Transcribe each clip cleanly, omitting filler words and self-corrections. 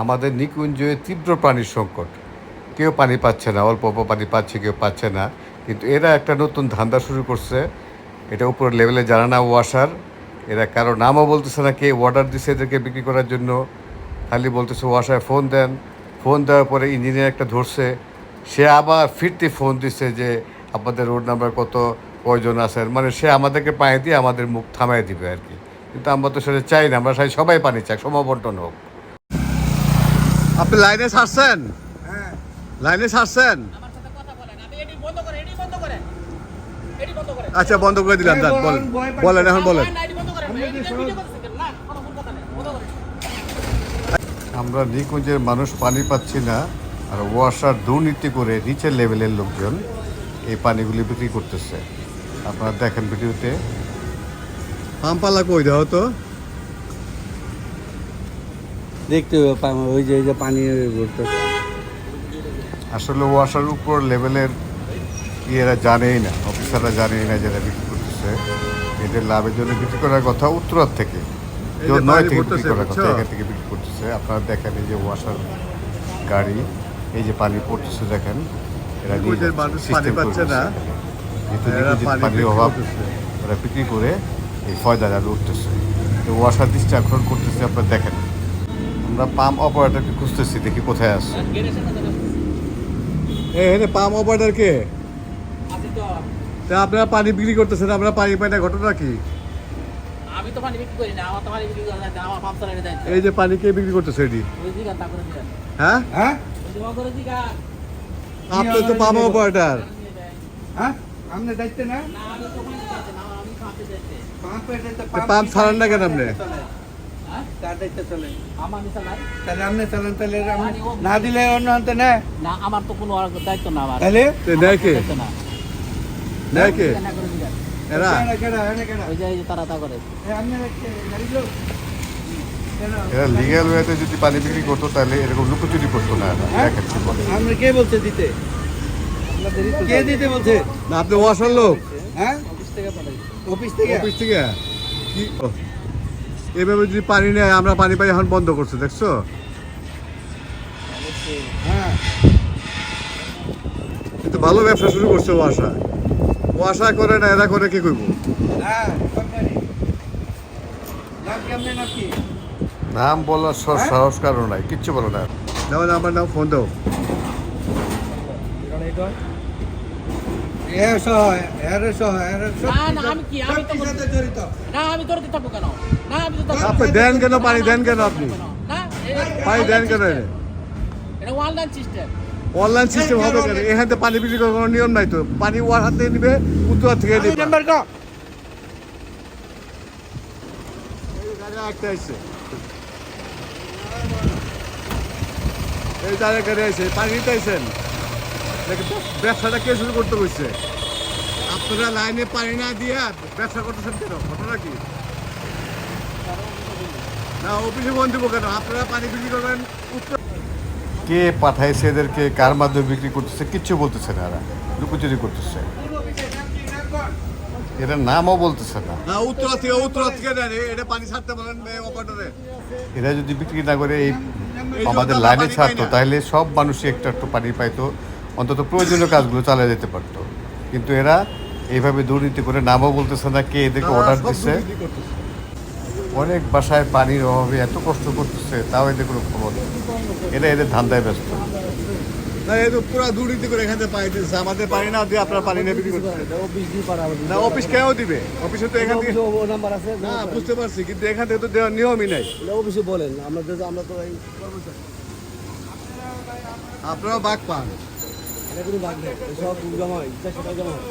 আমাদের নিকুঞ্জে তীব্র পানির সংকট। কেউ পানি পাচ্ছে না, অল্প অল্প পানি পাচ্ছে, কেউ পাচ্ছে না। কিন্তু এরা একটা নতুন ধান্দা শুরু করছে। এটা উপর লেভেলে জানা না ওয়াসার। এরা কারো নামও বলতেছে না কে অর্ডার দিছে এদেরকে বিক্রি করার জন্য। খালি বলতেছে ওয়াসায় ফোন দেন। ফোন দেওয়ার পরে ইঞ্জিনিয়ার একটা ধরছে। সে আবার ফিরতে ফোন দিচ্ছে যে আপনাদের রোড নাম্বার কত, কয়জন আছেন। মানে সে আমাদেরকে পায়ে দিয়ে আমাদের মুখ থামাই দিবে আর কি। কিন্তু আমরা তো সেটা চাই না, আমরা সবাই পানি চাই, সমবন্টন হোক। আপনি লাইনে ছাড়ছেন? হ্যাঁ, লাইনে ছাড়ছেন? আমার সাথে কথা বলেন। আপনি এটি বন্ধ করেন, এটি বন্ধ করেন। এটি বন্ধ করেন। আচ্ছা বন্ধ করে দিলাম। যান বলেন, এখন বলেন। না, এটি বন্ধ করেন। এটি ভিডিও করতেছেন কেন? না, কোনো ভুল কথা নেই। বন্ধ করেন। আমরা নিকুঞ্জের মানুষ পানি পাচ্ছি না, আর ওয়াসার দুর্নীতি করে নিচের লেভেলের লোকজন এই পানিগুলি বিক্রি করতেছে। আপনারা দেখেন ভিডিওতে। পাম্পালা কই দাও তো দেখতে ওই যে পানি ঘুরতেছে। আসলে ওয়াসার উপর লেভেলের এরা জানেই না, অফিসাররা জানেই না যারা বিক্রি করতেছে। এদের লাভের জন্য বিক্রি করার কথা উত্তরার থেকে, নয় থেকে বিক্রি করার কথা, এখান থেকে বিক্রি করতেছে। আপনারা দেখেন এই যে ওয়াসার গাড়ি, এই যে পানি পড়তেছে দেখেন। এরা পানি পাচ্ছে না, পানির অভাব, ওরা বিক্রি করে এই ফয়দারা লুটতেছে। তো ওয়াসার দৃষ্টি আকর্ষণ করতেছে। আপনারা দেখেন, আমরা পাম্প অপারেটরকে খুঁজতেছি, দেখি কোথায় আছে। এখানে পাম্প অপারেটর কে? আপনি তো তা আপনারা পানি বিক্রি করতেছেন, আমরা পানি পাই না, ঘটনা কি? আমি তো পানি বিক্রি করি না। আমার তো পানি বিক্রি করা যায় না। আমার পাম্প চালানো যায়। এই যে পানি কে বিক্রি করতেছে এটি? ওই দিকে তা করে দিবেন। হ্যাঁ, হ্যাঁ, ওই যে করে দিকা। আপনি তো পাম্প অপারেটর। হ্যাঁ, আপনি দায়িত্ব না? না, আমি তো পানি চাইতে না। আমি পাম্পে যাইতে। পাম্পের দায়িত্ব পাম্প ছাড়েন না কেন আপনি? হ্যাঁ? তার দায়িত্ব চলে। আমার আমি চালাই। তাহলে আপনি চালান, তাহলে না দিলে অন্য আনতে না। না, আমার তো কোনো আর দায়িত্ব না আমার। তাহলে নেয় কে? দায়িত্ব না। নেয় কে? না করে দিবেন। এরা ওই যে এই যে তারা তা করে। এরা লিগ্যাল ওয়েতে যদি পানি বিক্রি করতো তাহলে এরকম লুকোচুরি করতো না। দেখেন কি বলে। আমরা কে বলছে দিতে? কে দিতে বলছে? না আপনি ওয়াসার লোক? হ্যাঁ, অফিস থেকে পাঠাই। অফিস থেকে। অফিস থেকে কি এভাবে যদি পানি নেয়, আমরা পানি পাই এখন বন্ধ করছে, দেখছো? হ্যাঁ, কিন্তু ভালো ব্যবসা শুরু করছে ওয়াসা। ওয়াসা করে না, এরা করে কি করবো? হ্যাঁ, কোম্পানি নাম কেমনে, নাম কি? নাম বলার সাহস কারণ নাই, কিচ্ছু বলো না। নাও আমার নাম, ফোন দাও। না, না, আমি কি? আমি তো জড়িত। না, আমি তোর দিতে কেন? না, আমি তো আপনি দেন কেন পানি, দেন কেন আপনি? না, পানি দেন কেন? এটা অনলাইন সিস্টেম। অনলাইন সিস্টেম হবে কেন? এখান থেকে পানি বিক্রি করার কোনো নিয়ম নাই তো। পানি ওয়ার হাত থেকে নিবে, উত্তর থেকে নিবে। নাম্বার কো? একটা আইছে, এই তার গাড়ি আইছে, পানি নিতে আইছেন। ব্যবসাটা কে শুরু করতে বসছে? আপনারা লাইনে পানি না দিয়া ব্যবসা করতেছেন কেন? ঘটনা কি? না অফিসে ফোন দিব কেন? আপনারা পানি বিক্রি করবেন উত্তর। কে পাঠাইছে এদেরকে, কার মাধ্যমে বিক্রি করতেছে কিচ্ছু বলতেছে না। এরা লুকোচুরি করতেছে, এটার নামও বলতেছে না। না উত্তর থেকে দেন, এটা পানি ছাড়তে বলেন অপারেটরে। এরা যদি বিক্রি না করে এই আমাদের লাইনে ছাড়তো, তাহলে সব মানুষই একটু একটু পানি পাইতো, অন্তত প্রয়োজনীয় কাজগুলো চালিয়ে যেতে পারতো। কিন্তু এরা এইভাবে দুর্নীতি করে, নামও বলতেছে না কে এদেরকে অর্ডার দিচ্ছে। অনেক বাসায় পানির অভাবে এত কষ্ট করতেছে, তাও এদের কোনো খবর নেই। এটা এদের ধান্দায় ব্যস্ত। না এ তো পুরো দুর্নীতি করে এখান থেকে পানি দিচ্ছে, আমাদের পানি না দিয়ে আপনারা পানি নিয়ে বিক্রি করতেছেন। অফিস দিয়ে পারা হবে। না অফিস কেউ দিবে? অফিসে তো এখান থেকে নাম্বার আছে। না বুঝতে পারছি, কিন্তু এখান থেকে তো দেওয়ার নিয়মই নাই। অফিসে বলেন, আমরা তো এই কর্মচারী। আপনারাও বাঘ পান। এটা কোনো ভাগ নেই, সব জমা হয়, 400 টাকা জমা হয়।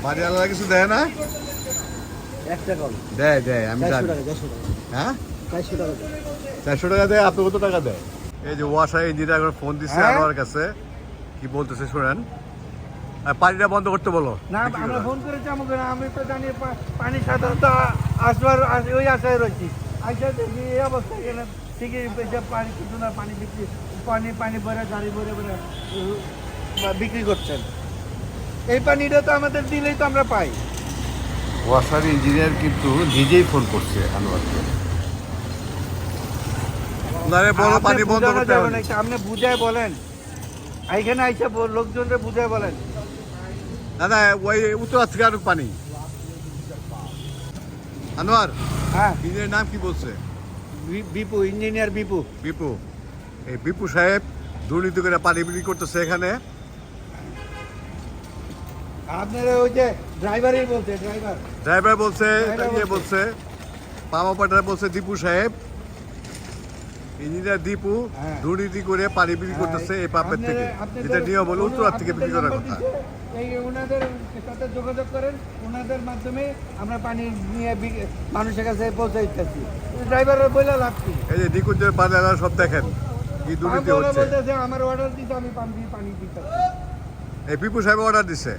বাড়ি আলাদা কিছু দেয় না? 1 টাকা হলো। দেয় আমি জানি। 400 টাকা। হ্যাঁ 400 টাকা দেয়। 400 টাকা দেয়। আপনি কত টাকা দেয়? এই যে ওয়াসা ইঞ্জিনিয়ার একবার ফোন দিচ্ছে হ্যাঁ? আমার কাছে, কি বলতেছে শোনেন। আর পানিটা বন্ধ করতে বলো। না, আমরা ফোন করেছি আমাকে, আমি তো জানি পানি সাধারণত আসবার ওই আশায় রয়েছি। আশা দেখি এই অবস্থা এখানে ঠিকই পানি কিছু না, পানি বিক্রি, পানি ভরে গাড়ি ভরে বিক্রি করছেন। এই পানিটা তো আমাদের দিলেই তো আমরা পাই। ওয়াসার ইঞ্জিনিয়ার কিন্তু নিজেই ফোন করছে আনোয়ারকে। ওনারে বড় আপনি পানি বন্ধ বুঝানো করতে যাবে হবে না, একটু আপনি বুঝায় বলেন, এইখানে আইসা লোকজনকে বুঝায় বলেন। না না ওই উত্তর থেকে আরো পানি আনোয়ার হ্যাঁ, ইঞ্জিনের নাম কি বলছে বিপু, ইঞ্জিনিয়ার বিপু। বিপু এই বিপু সাহেব দুর্নীতি করে পানি বিক্রি করতেছে এখানে আপনারা ওই যে ড্রাইভারই বলছে, ড্রাইভার। ড্রাইভার বলছে ড্রাইভার ইয়ে বলছে। বলছে পাম অপারেটর বলছে দীপু সাহেব ইঞ্জিনিয়ার দীপু হ্যাঁ। দুর্নীতি করে পানি বিক্রি করতেছে এই পাম্পের থেকে যেটা নিয়ম হলো উত্তরার থেকে বিক্রি করার কথা এই ওনাদের সাথে যোগাযোগ করেন, ওনাদের মাধ্যমে আমরা পানি নিয়ে মানুষের কাছে পৌঁছে দিতেছি। ড্রাইভারের বলে লাভ কি? এই যে নিকুঞ্জের পানিওয়ালা সব দেখেন কি দুর্নীতি পাম্পওয়ালা হচ্ছে বলতেছে আমার অর্ডার দিতে, আমি পাম্প দিয়ে পানি দিতে। এই বিপু সাহেব অর্ডার দিছে